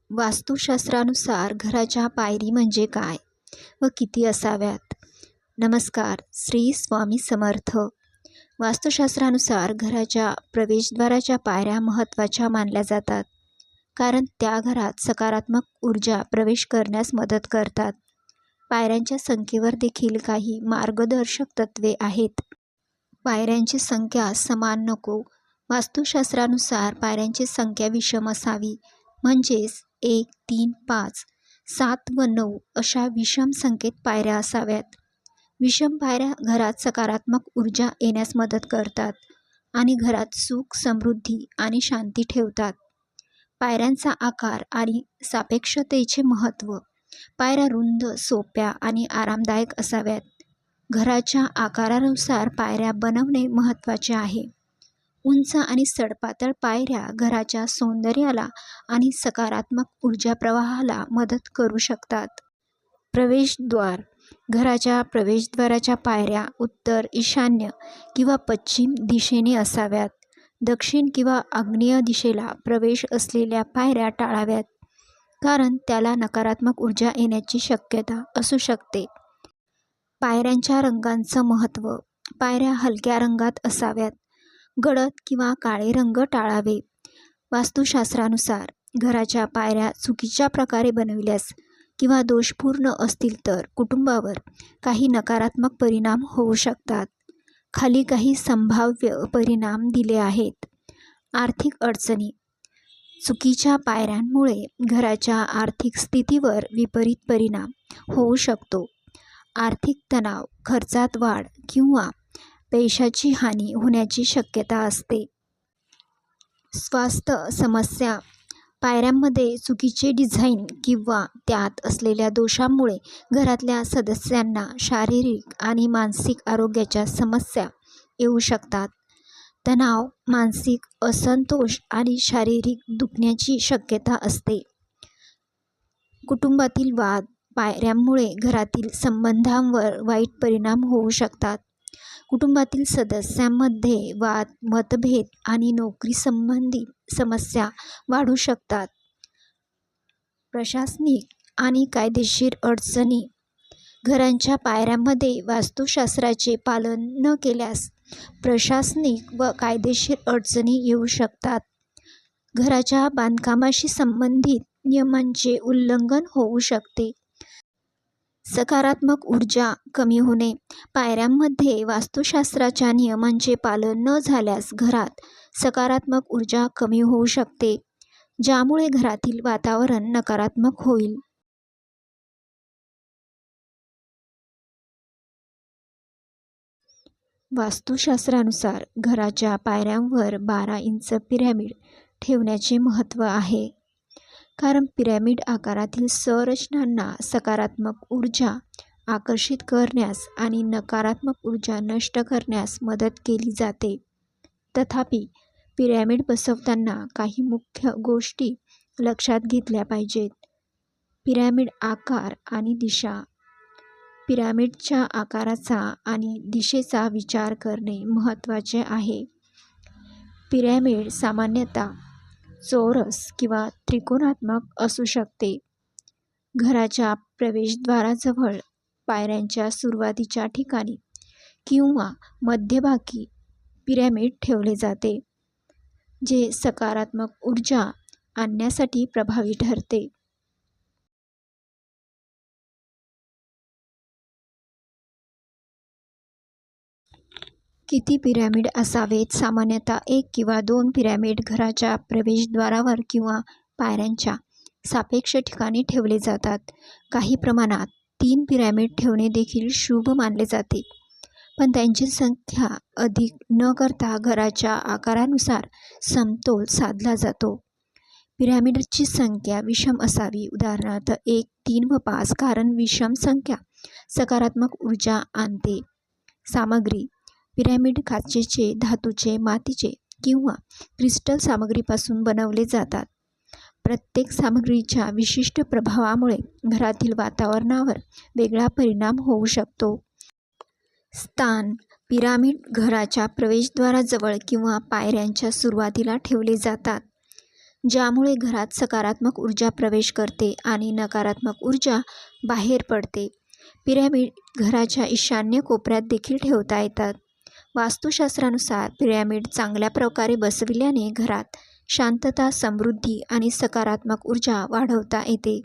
वास्तुशास्त्रानुसार घराच्या पायरी म्हणजे काय व किती असाव्यात? नमस्कार, श्री स्वामी समर्थ. वास्तुशास्त्रानुसार घराच्या प्रवेशद्वाराच्या पायऱ्या महत्त्वाच्या मानल्या जातात, कारण त्या घरात सकारात्मक ऊर्जा प्रवेश करण्यास मदत करतात. पायऱ्यांच्या संख्येवर देखील काही मार्गदर्शक तत्त्वे आहेत. पायऱ्यांची संख्या समान नको. वास्तुशास्त्रानुसार पायऱ्यांची संख्या विषम असावी, म्हणजेच 1, 3, 5, 7 व 9 अशा विषम संख्येत पायऱ्या असाव्यात. विषम पायऱ्या घरात सकारात्मक ऊर्जा येण्यास मदत करतात आणि घरात सुख, समृद्धी आणि शांती ठेवतात. पायऱ्यांचा आकार आणि सापेक्षतेचे महत्त्व. पायऱ्या रुंद, सोप्या आणि आरामदायक असाव्यात. घराच्या आकारानुसार पायऱ्या बनवणे महत्त्वाचे आहे. उंच आणि सडपातळ पायऱ्या घराच्या सौंदर्याला आणि सकारात्मक ऊर्जा प्रवाहाला मदत करू शकतात. प्रवेशद्वार. घराच्या प्रवेशद्वाराच्या पायऱ्या उत्तर, ईशान्य किंवा पश्चिम दिशेने असाव्यात. दक्षिण किंवा आग्नेय दिशेला प्रवेश असलेल्या पायऱ्या टाळाव्यात, कारण त्याला नकारात्मक ऊर्जा येण्याची शक्यता असू शकते. पायऱ्यांच्या रंगांचं महत्त्व. पायऱ्या हलक्या रंगात असाव्यात. गडद किंवा काळे रंग टाळावे. वास्तुशास्त्रानुसार घराच्या पायऱ्या चुकीच्या प्रकारे बनविल्यास किंवा दोषपूर्ण असतील तर कुटुंबावर काही नकारात्मक परिणाम होऊ शकतात. खाली काही संभाव्य परिणाम दिले आहेत. आर्थिक अडचणी. चुकीच्या पायऱ्यांमुळे घराच्या आर्थिक स्थितीवर विपरीत परिणाम होऊ शकतो. आर्थिक तणाव, खर्चात वाढ किंवा पैशाची हानी होण्याची शक्यता असते. स्वास्थ्य समस्या. पायऱ्यांमध्ये चुकीचे डिझाईन किंवा त्यात असलेल्या दोषांमुळे घरातल्या सदस्यांना शारीरिक आणि मानसिक आरोग्याच्या समस्या येऊ शकतात. तणाव, मानसिक असंतोष आणि शारीरिक दुखण्याची शक्यता असते. कुटुंबातील वाद. पायऱ्यांमुळे घरातील संबंधांवर वाईट परिणाम होऊ शकतात. कुटुंबातील सदस्यांमध्ये वाद, मतभेद आणि नोकरीसंबंधित समस्या वाढू शकतात. प्रशासनिक आणि कायदेशीर अडचणी. घरांच्या पायऱ्यांमध्ये वास्तुशास्त्राचे पालन न केल्यास प्रशासनिक व कायदेशीर अडचणी येऊ शकतात. घराच्या बांधकामाशी संबंधित नियमांचे उल्लंघन होऊ शकते. सकारात्मक ऊर्जा कमी होणे. पायऱ्यांमध्ये वास्तुशास्त्राच्या नियमांचे पालन न झाल्यास घरात सकारात्मक ऊर्जा कमी होऊ शकते, ज्यामुळे घरातील वातावरण नकारात्मक होईल. वास्तुशास्त्रानुसार घराच्या पायऱ्यांवर 12 इंच पिरॅमिड ठेवण्याचे महत्त्व आहे, कारण पिरॅमिड आकारातील संरचनांना सकारात्मक ऊर्जा आकर्षित करण्यास आणि नकारात्मक ऊर्जा नष्ट करण्यास मदत केली जाते. तथापि, पिरॅमिड बसवताना काही मुख्य गोष्टी लक्षात घेतल्या पाहिजेत. पिरॅमिड आकार आणि दिशा. पिरॅमिडच्या आकाराचा आणि दिशेचा विचार करणे महत्त्वाचे आहे. पिरॅमिड सामान्यतः चौरस किंवा त्रिकोणात्मक असू शकते. घराच्या प्रवेशद्वाराजवळ, पायऱ्यांच्या सुरुवातीच्या ठिकाणी किंवा मध्यभागी पिरॅमिड ठेवले जाते, जे सकारात्मक ऊर्जा आणण्यासाठी प्रभावी ठरते. किती पिरॅमिड असावेत? सामान्यतः 1 किंवा 2 पिरॅमिड घराच्या प्रवेशद्वारावर किंवा पायऱ्यांच्या सापेक्ष ठिकाणी ठेवले जातात. काही प्रमाणात 3 पिरॅमिड ठेवणे देखील शुभ मानले जाते, पण त्यांची संख्या अधिक न करता घराच्या आकारानुसार समतोल साधला जातो. पिरॅमिडची संख्या विषम असावी, उदाहरणार्थ 1, 3 व 5, कारण विषम संख्या सकारात्मक ऊर्जा आणते. सामग्री. पिरॅमिड काचेचे, धातूचे, मातीचे किंवा क्रिस्टल सामग्रीपासून बनवले जातात. प्रत्येक सामग्रीच्या विशिष्ट प्रभावामुळे घरातील वातावरणावर वेगळा परिणाम होऊ शकतो. स्थान. पिरॅमिड घराच्या प्रवेशद्वाराजवळ किंवा पायऱ्यांच्या सुरुवातीला ठेवले जातात. ज्यामुळे घरात सकारात्मक ऊर्जा प्रवेश करते आणि नकारात्मक ऊर्जा बाहेर पडते. पिरॅमिड घराच्या ईशान्य कोपऱ्यात देखील ठेवता येतात. वास्तुशास्त्रानुसार पिरॅमिड चांगल्या प्रकारे बसविल्याने घरात शांतता, समृद्धी आणि सकारात्मक ऊर्जा वाढवता येते.